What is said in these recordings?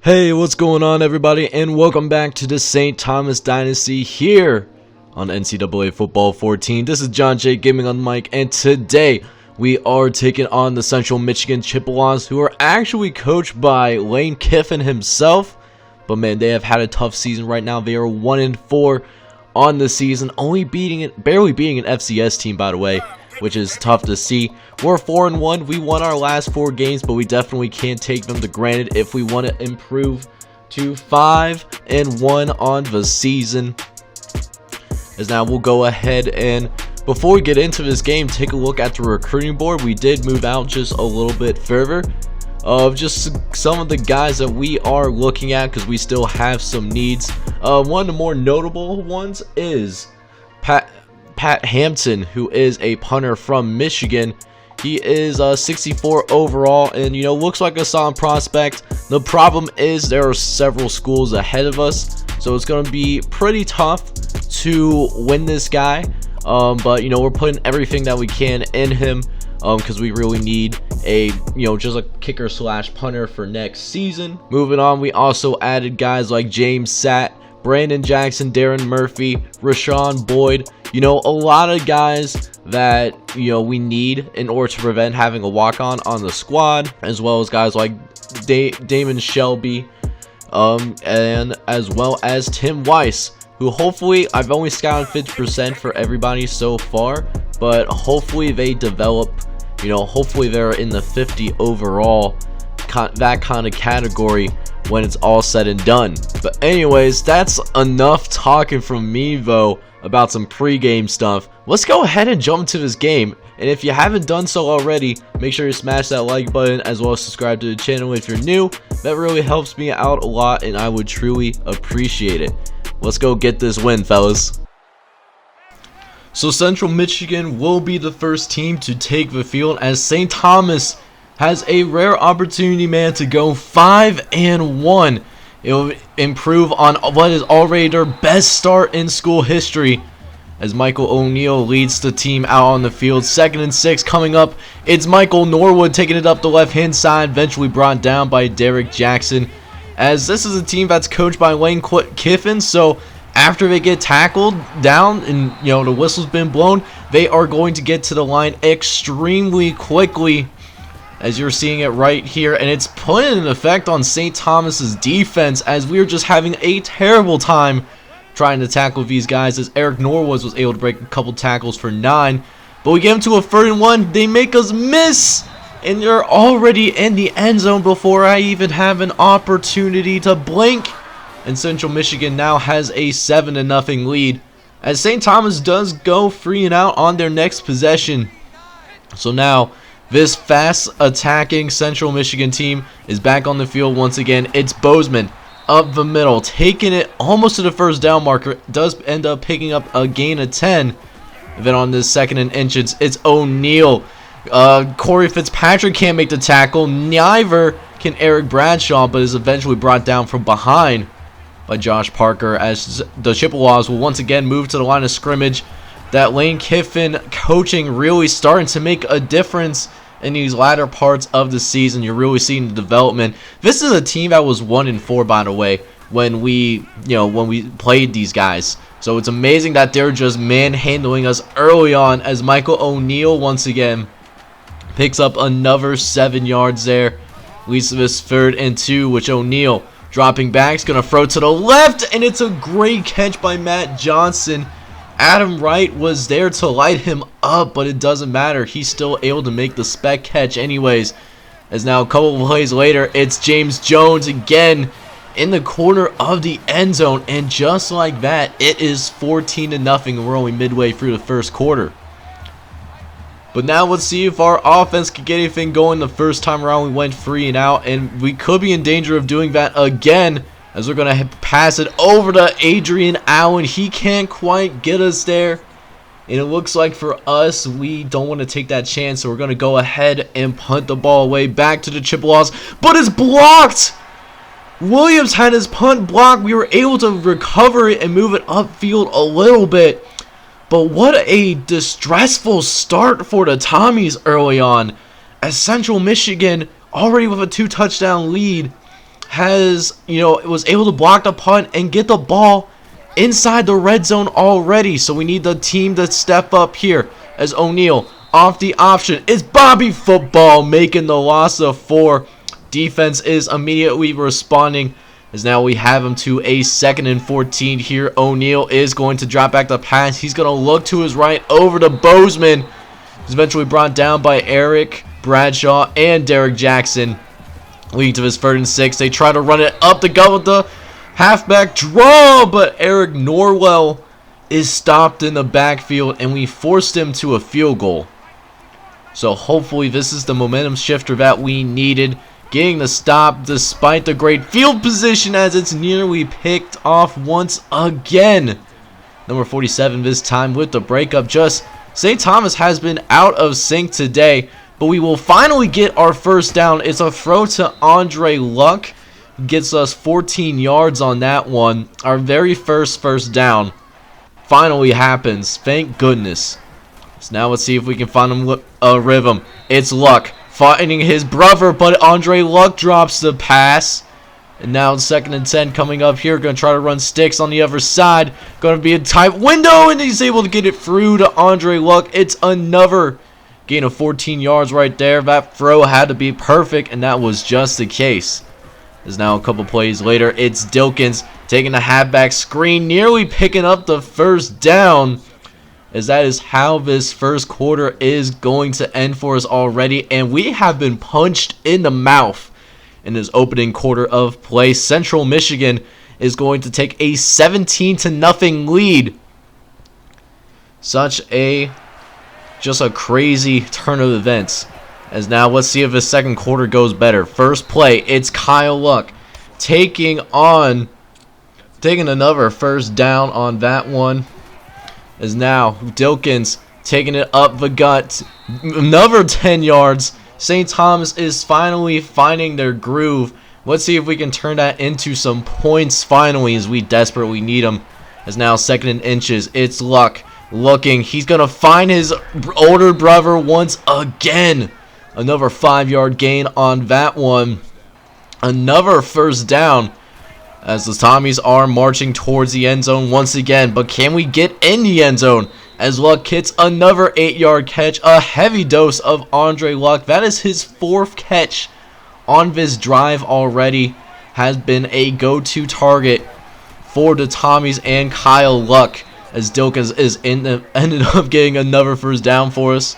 Hey, what's going on, everybody, and welcome back to the St. Thomas Dynasty here on NCAA Football 14. This is John J. Gaming on the mic, and today we are taking on the Central Michigan Chippewas, who are actually coached by Lane Kiffin himself. But man, they have had a tough season right now. They are 1-4 on the season, barely beating an FCS team, by the way, which is tough to see. We're 4-1. We won our last 4 games, but we definitely can't take them for granted if we want to improve to 5-1 on the season. As now we'll go ahead and, before we get into this game, take a look at the recruiting board. We did move out just a little bit further of just some of the guys that we are looking at, because we still have some needs. One of the more notable ones is Pat Hampton, who is a punter from Michigan. He is 64 overall, and looks like a solid prospect. The problem is there are several schools ahead of us, so it's going to be pretty tough to win this guy. But we're putting everything that we can in him, because we really need a just a kicker slash punter for next season. Moving on, we also added guys like James Satt, Brandon Jackson, Darren Murphy, Rashawn Boyd. A lot of guys that we need in order to prevent having a walk-on on the squad, as well as guys like Damon Shelby, and as well as Tim Weiss, who hopefully, I've only scouted 50% for everybody so far, but hopefully they develop, hopefully they're in the 50 overall, that kind of category when it's all said and done. But anyways, that's enough talking from me though about some pre-game stuff. Let's go ahead and jump into this game, and if you haven't done so already, make sure you smash that like button as well as subscribe to the channel if you're new. That really helps me out a lot, and I would truly appreciate it. Let's go get this win, fellas. So Central Michigan will be the first team to take the field, as St. Thomas has a rare opportunity, man, to go 5-1. It will improve on what is already their best start in school history, as Michael O'Neal leads the team out on the field. 2nd and 6 coming up. It's Michael Norwood taking it up the left-hand side, eventually brought down by Derek Jackson, as this is a team that's coached by Lane Kiffin. So after they get tackled down and the whistle's been blown, they are going to get to the line extremely quickly, as you're seeing it right here, and it's putting an effect on St. Thomas's defense, as we are just having a terrible time trying to tackle these guys, as Eric Norwood was able to break a couple tackles for 9, but we get them to a 3rd and 1. They make us miss, and they're already in the end zone before I even have an opportunity to blink, and Central Michigan now has a 7-0 lead, as St. Thomas does go 3 and out on their next possession. So now this fast attacking Central Michigan team is back on the field once again. It's Bozeman up the middle, taking it almost to the first down marker. Does end up picking up a gain of 10. Then on this 2nd and inches, it's O'Neal. Corey Fitzpatrick can't make the tackle. Neither can Eric Bradshaw, but is eventually brought down from behind by Josh Parker, as the Chippewas will once again move to the line of scrimmage. That Lane Kiffin coaching really starting to make a difference in these latter parts of the season. You're really seeing the development. This is a team that was 1-4, by the way, when we played these guys. So it's amazing that they're just manhandling us early on, as Michael O'Neal once again picks up another 7 yards there. Leads to this 3rd and 2, which O'Neal dropping back is going to throw to the left, and it's a great catch by Matt Johnson. Adam Wright was there to light him up, but it doesn't matter. He's still able to make the spec catch anyways. As now a couple of plays later, it's James Jones again in the corner of the end zone. And just like that, it is 14-0. We're only midway through the first quarter. But now let's see if our offense can get anything going. The first time around we went 3 and out, and we could be in danger of doing that again, as we're going to pass it over to Adrian Allen. He can't quite get us there. And it looks like for us, we don't want to take that chance. So we're going to go ahead and punt the ball away back to the Chippewas. But it's blocked! Williams had his punt blocked. We were able to recover it and move it upfield a little bit. But what a distressful start for the Tommies early on, as Central Michigan, already with a 2-touchdown lead, was able to block the punt and get the ball inside the red zone already. So we need the team to step up here as O'Neal off the option. It's Bobby Football making the loss of 4. Defense is immediately responding as now we have him to a 2nd and 14 here. O'Neal is going to drop back the pass. He's going to look to his right over to Bozeman. He's eventually brought down by Eric Bradshaw and Derek Jackson. Leading to his 3rd and 6. They try to run it up the gut with the halfback draw, but Eric Norwell is stopped in the backfield and we forced him to a field goal. So hopefully this is the momentum shifter that we needed. Getting the stop despite the great field position as it's nearly picked off once again. Number 47 this time with the breakup. Just St. Thomas has been out of sync today, but we will finally get our first down. It's a throw to Andre Luck. Gets us 14 yards on that one. Our very first down finally happens. Thank goodness. So now let's see if we can find a rhythm. It's Luck finding his brother, but Andre Luck drops the pass. And now 2nd and 10 coming up here. Going to try to run sticks on the other side. Going to be a tight window, and he's able to get it through to Andre Luck. It's another gain of 14 yards right there. That throw had to be perfect, and that was just the case. As now a couple plays later, it's Dilkins taking the halfback screen, nearly picking up the first down. As that is how this first quarter is going to end for us already. And we have been punched in the mouth in this opening quarter of play. Central Michigan is going to take a 17-0 lead. Just a crazy turn of events. As now let's see if the second quarter goes better. First play, it's Kyle Luck taking another first down on that one. As now Dilkins taking it up the gut, another 10 yards. St. Thomas is finally finding their groove. Let's see if we can turn that into some points finally, as we desperately need them. As now 2nd and inches, it's Luck looking. He's going to find his older brother once again. Another 5-yard gain on that one. Another first down as the Tommies are marching towards the end zone once again. But can we get in the end zone as Luck hits another 8-yard catch? A heavy dose of Andre Luck. That is his 4th catch on this drive already. Has been a go-to target for the Tommies and Kyle Luck, as Dilkins is ended up getting another first down for us.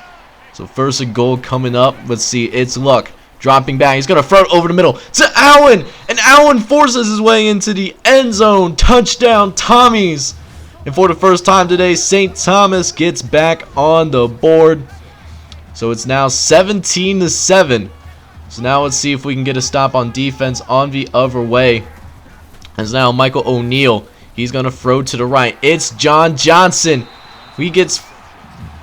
So 1st and goal coming up. Let's see, it's Luck dropping back. He's going to throw it over the middle to Allen. And Allen forces his way into the end zone. Touchdown, Tommies. And for the first time today, St. Thomas gets back on the board. So it's now 17-7. So now let's see if we can get a stop on defense on the other way. As now Michael O'Neal, he's going to throw to the right. It's John Johnson. He gets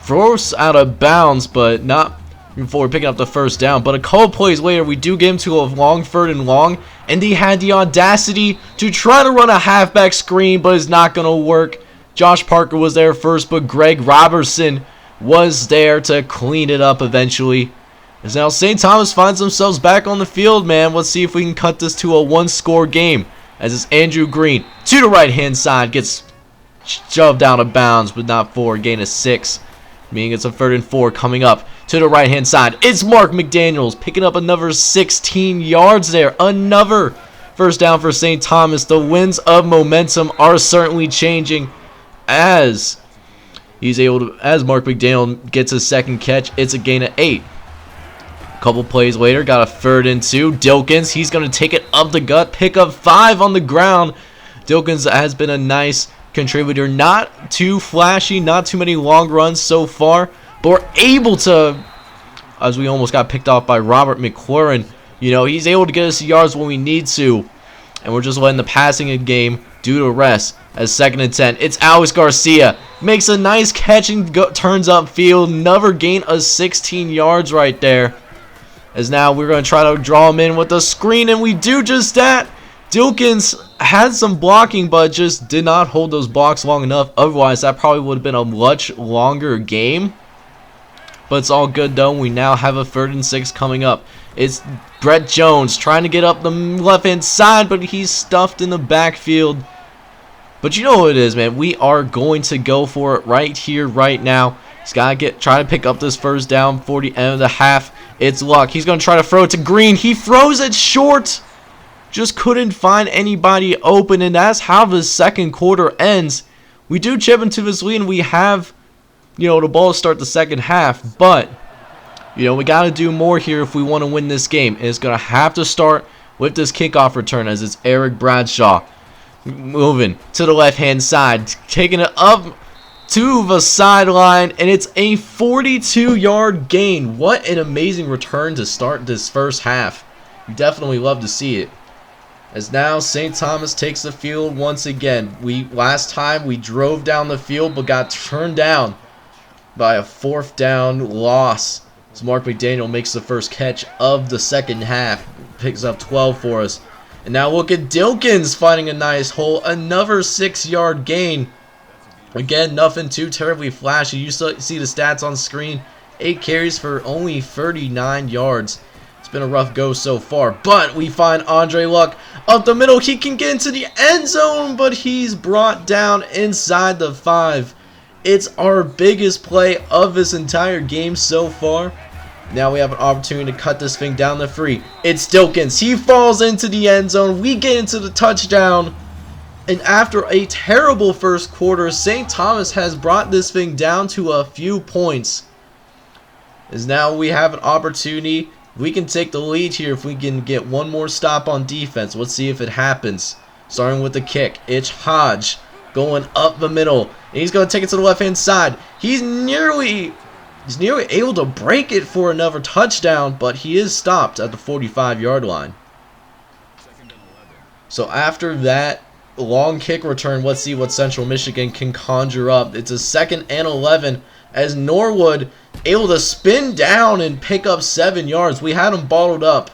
throws out of bounds, but not before picking up the first down. But a couple plays later, we do get him to a long 3rd and long, and he had the audacity to try to run a halfback screen, but it's not going to work. Josh Parker was there first, but Greg Robertson was there to clean it up eventually. As now St. Thomas finds themselves back on the field, man. Let's see if we can cut this to a 1-score game. As it's Andrew Green to the right-hand side, gets shoved out of bounds, but not for a gain of 6. Meaning it's a 3rd and 4 coming up to the right-hand side. It's Mark McDaniels picking up another 16 yards there. Another first down for St. Thomas. The winds of momentum are certainly changing as Mark McDaniel gets his 2nd catch. It's a gain of 8. A couple plays later, got a 3rd and 2. Dilkins, he's going to take it up the gut, pick up 5 on the ground. Dilkins has been a nice contributor. Not too flashy, not too many long runs so far, but we're able to, as we almost got picked off by Robert McLaurin, he's able to get us yards when we need to, and we're just letting the passing game do the rest. As 2nd and 10, it's Alex Garcia, makes a nice catch and turns upfield. Another gain of 16 yards right there. As now we're going to try to draw him in with a screen, and we do just that. Dilkins had some blocking, but just did not hold those blocks long enough. Otherwise, that probably would have been a much longer game. But it's all good, though. We now have a 3rd and 6 coming up. It's Brett Jones trying to get up the left-hand side, but he's stuffed in the backfield. But you know what it is, man. We are going to go for it right here, right now. He's got to try to pick up this first down for the end of the half. It's Luck. He's going to try to throw it to Green. He throws it short. Just couldn't find anybody open, and that's how the second quarter ends. We do chip into this lead, and we have, the ball to start the second half. But, we got to do more here if we want to win this game. And it's going to have to start with this kickoff return, as it's Eric Bradshaw moving to the left-hand side, taking it up to the sideline, and it's a 42-yard gain. What an amazing return to start this first half. You definitely love to see it. As now St. Thomas takes the field once again. Last time we drove down the field but got turned down by a fourth down loss. As Mark McDaniel makes the first catch of the second half, picks up 12 for us. And now look at Dilkins finding a nice hole, another 6-yard gain. Again, nothing too terribly flashy. You see the stats on screen. 8 carries for only 39 yards. It's been a rough go so far, but we find Andre Luck up the middle. He can get into the end zone, but he's brought down inside the 5. It's our biggest play of this entire game so far. Now we have an opportunity to cut this thing down the 3. It's Dilkins. He falls into the end zone. We get into the touchdown. And after a terrible first quarter, St. Thomas has brought this thing down to a few points. As now we have an opportunity. We can take the lead here if we can get one more stop on defense. Let's see if it happens. Starting with the kick. It's Hodge going up the middle. And he's going to take it to the left-hand side. He's nearly able to break it for another touchdown, but he is stopped at the 45-yard line. So after that long kick return, let's see what Central Michigan can conjure up. It's a 2nd and 11 as Norwood able to spin down and pick up 7 yards. We had him bottled up,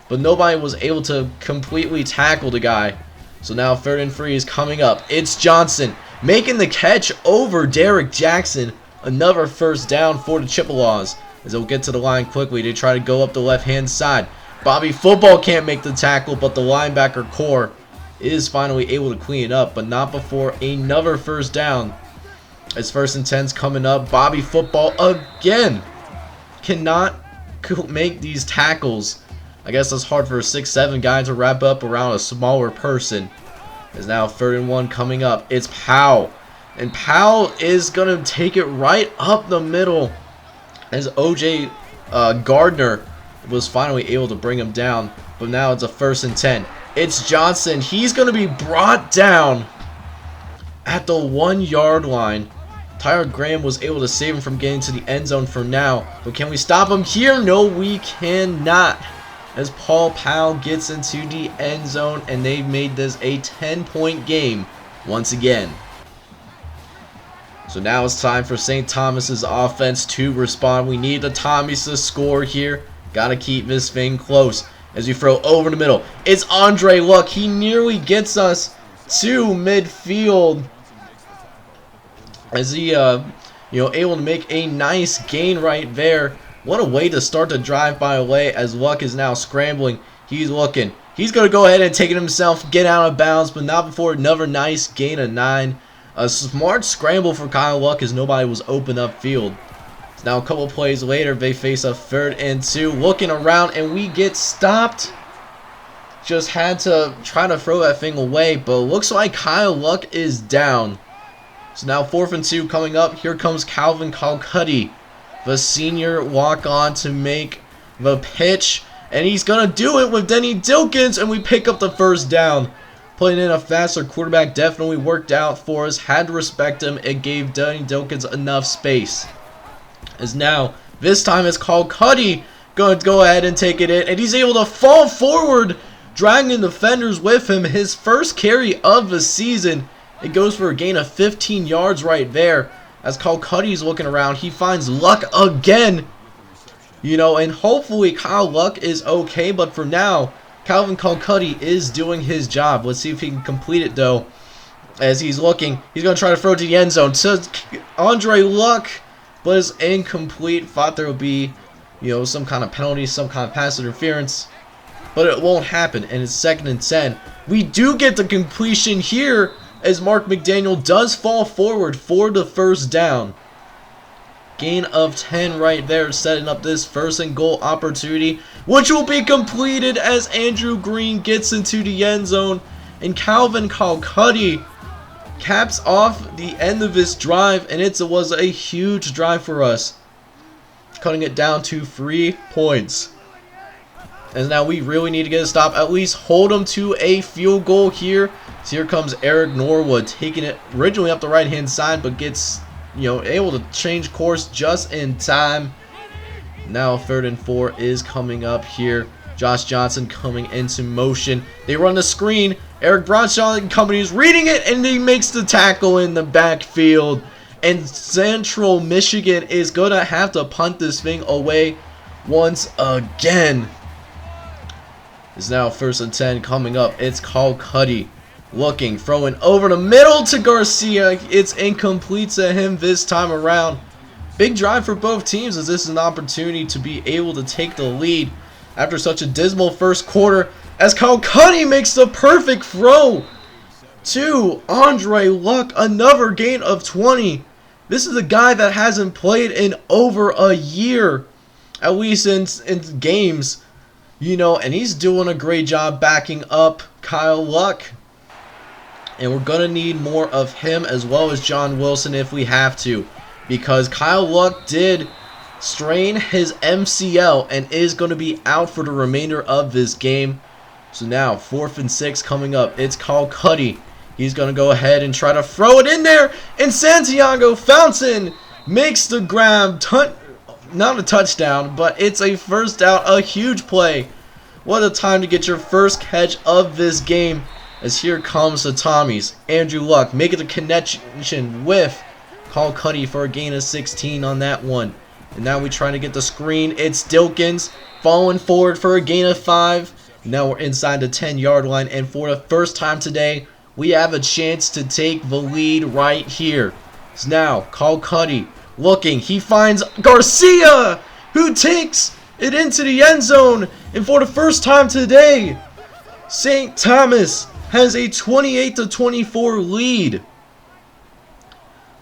but nobody was able to completely tackle the guy. So now 3rd and 3 is coming up. It's Johnson making the catch over Derek Jackson. Another first down for the Chippewas. As they'll get to the line quickly, they try to go up the left-hand side. Bobby Football can't make the tackle, but the linebacker core is finally able to clean it up, but not before another first down. As 1st and 10's coming up, Bobby Football again cannot make these tackles. I guess it's hard for a 6'7" guy to wrap up around a smaller person. As now 3rd and 1 coming up. It's Powell. And Powell is going to take it right up the middle as O.J. Gardner was finally able to bring him down. But now it's a 1st and 10. It's Johnson. He's going to be brought down at the 1-yard line. Tyler Graham was able to save him from getting to the end zone for now. But can we stop him here? No, we cannot. As Paul Powell gets into the end zone, and they've made this a 10-point game once again. So now it's time for St. Thomas's offense to respond. We need the Tommies to score here. Got to keep this thing close. As you throw over the middle, it's Andre Luck. He nearly gets us to midfield. As he, able to make a nice gain right there. What a way to start the drive, by the way, as Luck is now scrambling. He's looking. He's going to go ahead and take it himself, get out of bounds, but not before another nice gain of 9. A smart scramble for Kyle Luck as nobody was open upfield. Now a couple plays later, they face a 3rd and 2. Looking around, and we get stopped. Just had to try to throw that thing away, but looks like Kyle Luck is down. So now 4th and 2 coming up. Here comes Calvin Calcutti, the senior walk-on, to make the pitch. And he's going to do it with Denny Dilkins, and we pick up the first down. Putting in a faster quarterback definitely worked out for us. Had to respect him. It gave Denny Dilkins enough space. As now, this time it's Calcutti going to go ahead and take it in. And he's able to fall forward, dragging defenders with him. His first carry of the season. It goes for a gain of 15 yards right there. As Calcutti's looking around, he finds Luck again. And hopefully Kyle Luck is okay. But for now, Calvin Calcutti is doing his job. Let's see if he can complete it, though. As he's looking, he's going to try to throw it to the end zone. So Andre Luck, but it's incomplete. Thought there would be, some kind of penalty, some kind of pass interference. but it won't happen, and it's 2nd and 10. We do get the completion here as Mark McDaniel does fall forward for the first down. Gain of 10 right there, setting up this 1st and goal opportunity, which will be completed as Andrew Green gets into the end zone, and Calvin Calcutti caps off the end of this drive, and it was a huge drive for us, cutting it down to 3 points. And now we really need to get a stop, at least hold them to a field goal here. So here comes Eric Norwood, taking it originally up the right hand side, but gets, able to change course just in time. Now 3rd and 4 is coming up here. Josh Johnson coming into motion. They run the screen. Eric Bradshaw and company is reading it, and he makes the tackle in the backfield. And Central Michigan is going to have to punt this thing away once again. It's now 1st and 10 coming up. It's Calcutti looking, throwing over the middle to Garcia. It's incomplete to him this time around. Big drive for both teams, as this is an opportunity to be able to take the lead after such a dismal first quarter, as Calcutti makes the perfect throw to Andre Luck. Another gain of 20. This is a guy that hasn't played in over a year, at least in games, and he's doing a great job backing up Kyle Luck. And we're going to need more of him, as well as John Wilson if we have to, because Kyle Luck did strain his MCL and is going to be out for the remainder of this game. So now 4th and 6 coming up. It's Calcutti. He's going to go ahead and try to throw it in there, and Santiago Fountain makes the grab. Not a touchdown, but it's a first down, a huge play. What a time to get your first catch of this game, as here comes the Tommies. Andrew Luck making the connection with Calcutti for a gain of 16 on that one. And now we're trying to get the screen. It's Dilkins falling forward for a gain of 5. Now we're inside the 10-yard line, and for the first time today, we have a chance to take the lead right here. So now Calcutti looking. He finds Garcia, who takes it into the end zone. And for the first time today, St. Thomas has a 28-24 lead.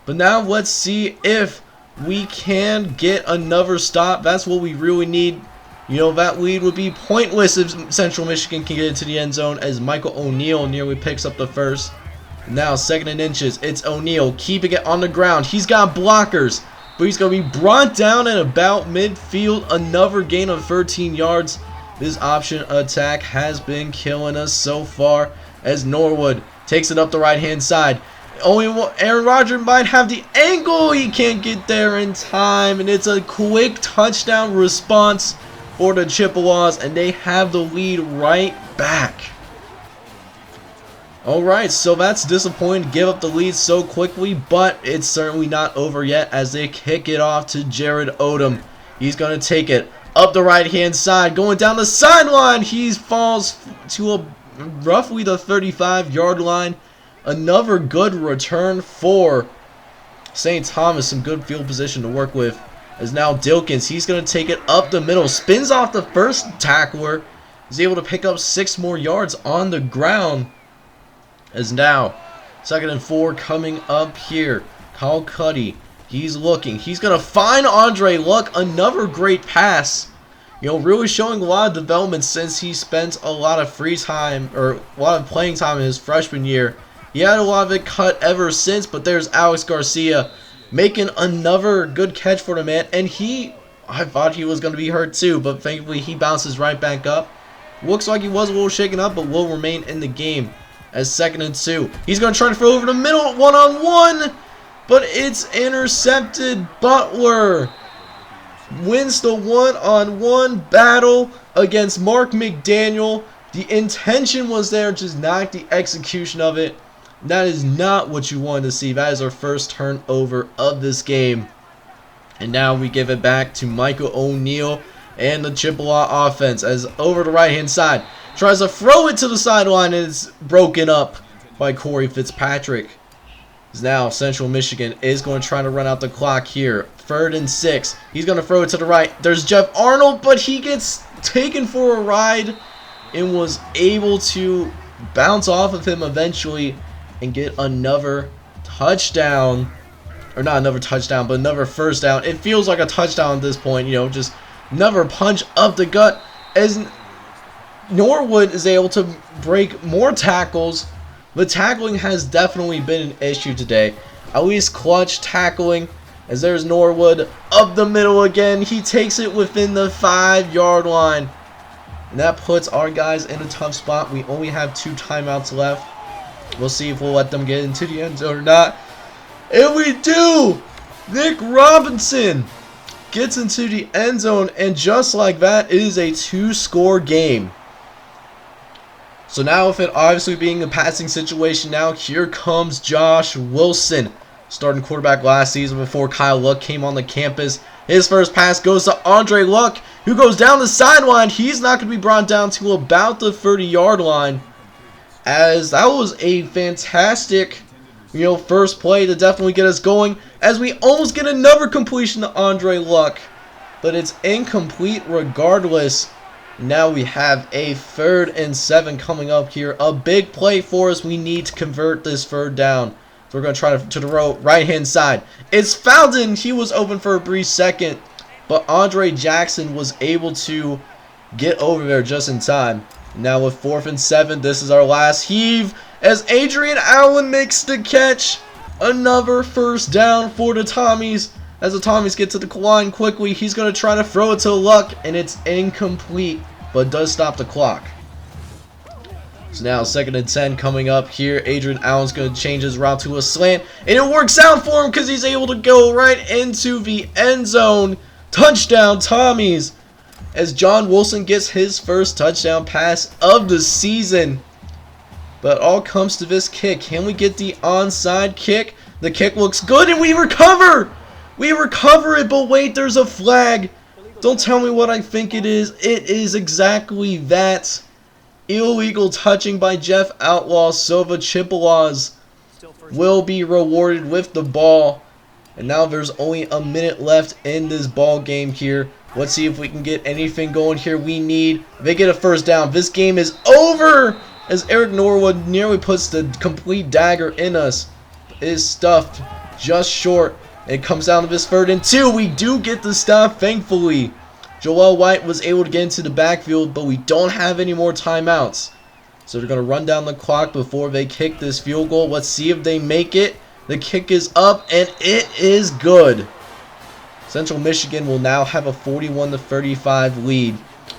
But now let's see if we can get another stop. That's what we really need. That lead would be pointless if Central Michigan can get into the end zone, as Michael O'Neal nearly picks up the first. Now 2nd and inches. It's O'Neal keeping it on the ground. He's got blockers, but he's going to be brought down at about midfield. Another gain of 13 yards. This option attack has been killing us so far, as Norwood takes it up the right-hand side. Aaron Rodgers might have the angle. He can't get there in time, and it's a quick touchdown response for the Chippewas, and they have the lead right back. Alright, so that's disappointing to give up the lead so quickly, but it's certainly not over yet, as they kick it off to Jared Odom. He's going to take it up the right-hand side, going down the sideline. He falls to roughly the 35-yard line. Another good return for St. Thomas. Some good field position to work with. As now Dilkins, he's going to take it up the middle. Spins off the first tackler. He's able to pick up 6 more yards on the ground. As now 2nd and 4 coming up here. Calcutti, he's looking. He's going to find Andre Luck. Another great pass. Really showing a lot of development since he spent a lot of free time, or a lot of playing time in his freshman year. He had a lot of it cut ever since, but there's Alex Garcia making another good catch for the man. And I thought he was going to be hurt too, but thankfully he bounces right back up. Looks like he was a little shaken up, but will remain in the game as 2nd and 2. He's going to try to throw over the middle, one-on-one, but it's intercepted. Butler wins the one-on-one battle against Mark McDaniel. The intention was there, just not the execution of it. That is not what you wanted to see. That is our first turnover of this game. And now we give it back to Michael O'Neal and the Chippewa offense, as over the right-hand side tries to throw it to the sideline, and it's broken up by Corey Fitzpatrick. Now Central Michigan is going to try to run out the clock here. 3rd and 6. He's going to throw it to the right. There's Jeff Arnold, but he gets taken for a ride and was able to bounce off of him eventually and get another touchdown. Or not another touchdown, but another first down. It feels like a touchdown at this point, you know, just another punch up the gut as Norwood is able to break more tackles. The tackling has definitely been an issue today. At least clutch tackling, as there's Norwood up the middle again. He takes it within the 5-yard line. And that puts our guys in a tough spot. We only have 2 timeouts left. We'll see if we'll let them get into the end zone or not. And we do! Nick Robinson gets into the end zone, and just like that, it is a 2-score game. So now, with it obviously being a passing situation now, here comes Josh Wilson, starting quarterback last season before Kyle Luck came on the campus. His first pass goes to Andre Luck, who goes down the sideline. He's not going to be brought down to about the 30-yard line, as that was a fantastic, first play to definitely get us going, as we almost get another completion to Andre Luck, but it's incomplete regardless. Now we have a 3rd and 7 coming up here. A big play for us. We need to convert this 3rd down. So we're going to try to the right-hand side. It's Fountain. He was open for a brief second, but Andre Jackson was able to get over there just in time. Now with 4th and 7, this is our last heave, as Adrian Allen makes the catch. Another first down for the Tommies. As the Tommies get to the line quickly, he's going to try to throw it to Luck, and it's incomplete, but does stop the clock. So now 2nd and 10 coming up here. Adrian Allen's going to change his route to a slant, and it works out for him because he's able to go right into the end zone. Touchdown Tommies, as John Wilson gets his first touchdown pass of the season. But it all comes to this kick. Can we get the onside kick? The kick looks good, and we recover! We recover it, but wait, there's a flag. Don't tell me what I think it is. It is exactly that. Illegal touching by Jeff Outlaw. Silva Chippewas will be rewarded with the ball. And now there's only a minute left in this ball game here. Let's see if we can get anything going here. They get a first down. This game is over, as Eric Norwood nearly puts the complete dagger in us. It is stuffed just short. It comes down to this 3rd and 2. We do get the stop, thankfully. Joel White was able to get into the backfield, but we don't have any more timeouts. So they're going to run down the clock before they kick this field goal. Let's see if they make it. The kick is up, and it is good. Central Michigan will now have a 41-35 lead,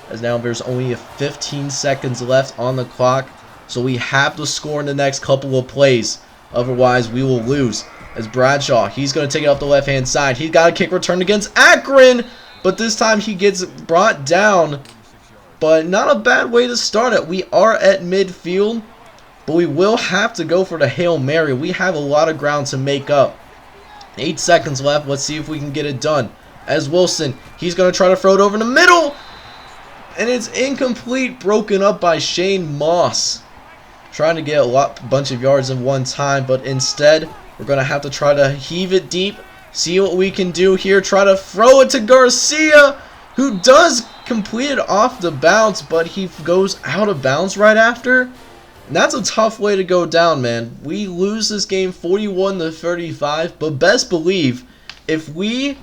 as now there's only 15 seconds left on the clock. So we have to score in the next couple of plays. Otherwise, we will lose. As Bradshaw, he's going to take it up the left-hand side. He's got a kick return against Akron, but this time he gets brought down. But not a bad way to start it. We are at midfield, but we will have to go for the Hail Mary. We have a lot of ground to make up. 8 seconds left. Let's see if we can get it done. As Wilson, he's going to try to throw it over in the middle, and it's incomplete, broken up by Shane Moss. Trying to get a bunch of yards in one time, but instead we're going to have to try to heave it deep, see what we can do here, try to throw it to Garcia, who does complete it off the bounce, but he goes out of bounds right after. And that's a tough way to go down, man. We lose this game 41-35, but best believe if we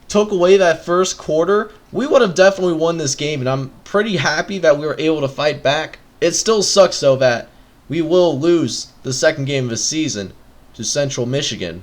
took away that first quarter, we would have definitely won this game, and I'm pretty happy that we were able to fight back. It still sucks, though, that we will lose the second game of the season to Central Michigan.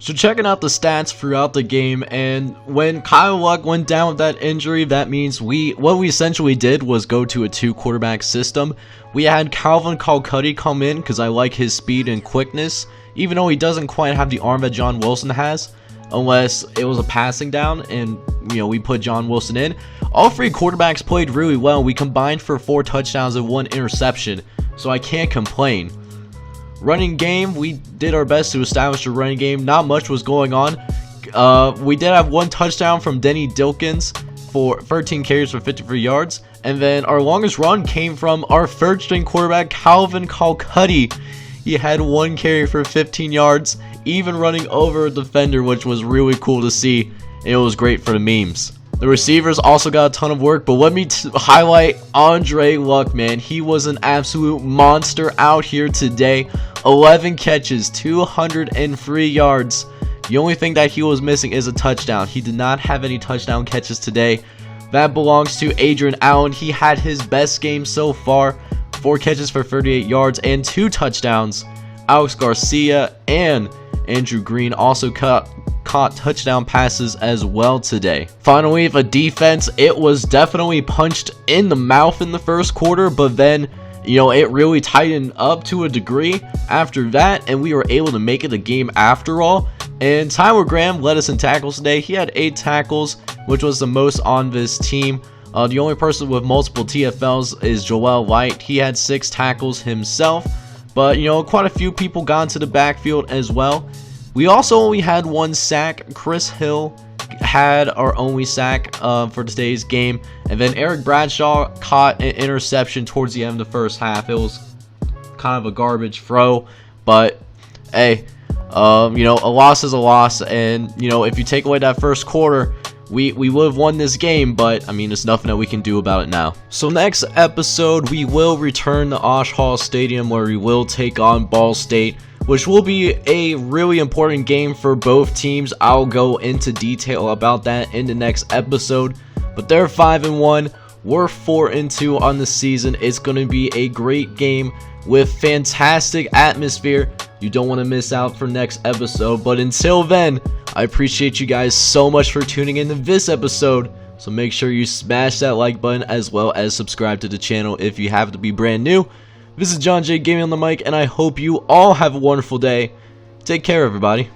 So checking out the stats throughout the game, and when Kyle Luck went down with that injury, that means what we essentially did was go to a 2-quarterback system. We had Calvin Calcutti come in because I like his speed and quickness, even though he doesn't quite have the arm that John Wilson has, unless it was a passing down and we put John Wilson in. All 3 quarterbacks played really well. We combined for 4 touchdowns and 1 interception, so I can't complain. Running game, we did our best to establish a running game. Not much was going on. We did have 1 touchdown from Denny Dilkins for 13 carries for 53 yards. And then our longest run came from our 3rd-string quarterback, Calvin Calcutti. He had 1 carry for 15 yards, even running over a defender, which was really cool to see. It was great for the memes. The receivers also got a ton of work, but let me highlight Andre Luck, man. He was an absolute monster out here today. 11 catches, 203 yards. The only thing that he was missing is a touchdown. He did not have any touchdown catches today. That belongs to Adrian Allen. He had his best game so far. 4 catches for 38 yards and 2 touchdowns. Alex Garcia and Andrew Green also caught touchdown passes as well today. Finally, the defense, it was definitely punched in the mouth in the first quarter, but then, you know, it really tightened up to a degree after that, and we were able to make it a game after all. And Tyler Graham led us in tackles today. He had 8 tackles, which was the most on this team. The only person with multiple TFLs is Joel Light. He had 6 tackles himself, but, you know, quite a few people got into the backfield as well. We also only had 1 sack. Chris Hill had our only sack for today's game. And then Eric Bradshaw caught an interception towards the end of the first half. It was kind of a garbage throw. But, hey, you know, a loss is a loss. And, you know, if you take away that first quarter, we would have won this game, but I mean, there's nothing that we can do about it now. So next episode, we will return to Osh Hall Stadium, where we will take on Ball State, which will be a really important game for both teams. I'll go into detail about that in the next episode. But they're 5-1. We're 4-2 on the season. It's going to be a great game with fantastic atmosphere. You don't want to miss out for next episode. But until then, I appreciate you guys so much for tuning in to this episode. So make sure you smash that like button as well as subscribe to the channel if you have to be brand new. This is John J Gaming on the mic, and I hope you all have a wonderful day. Take care, everybody.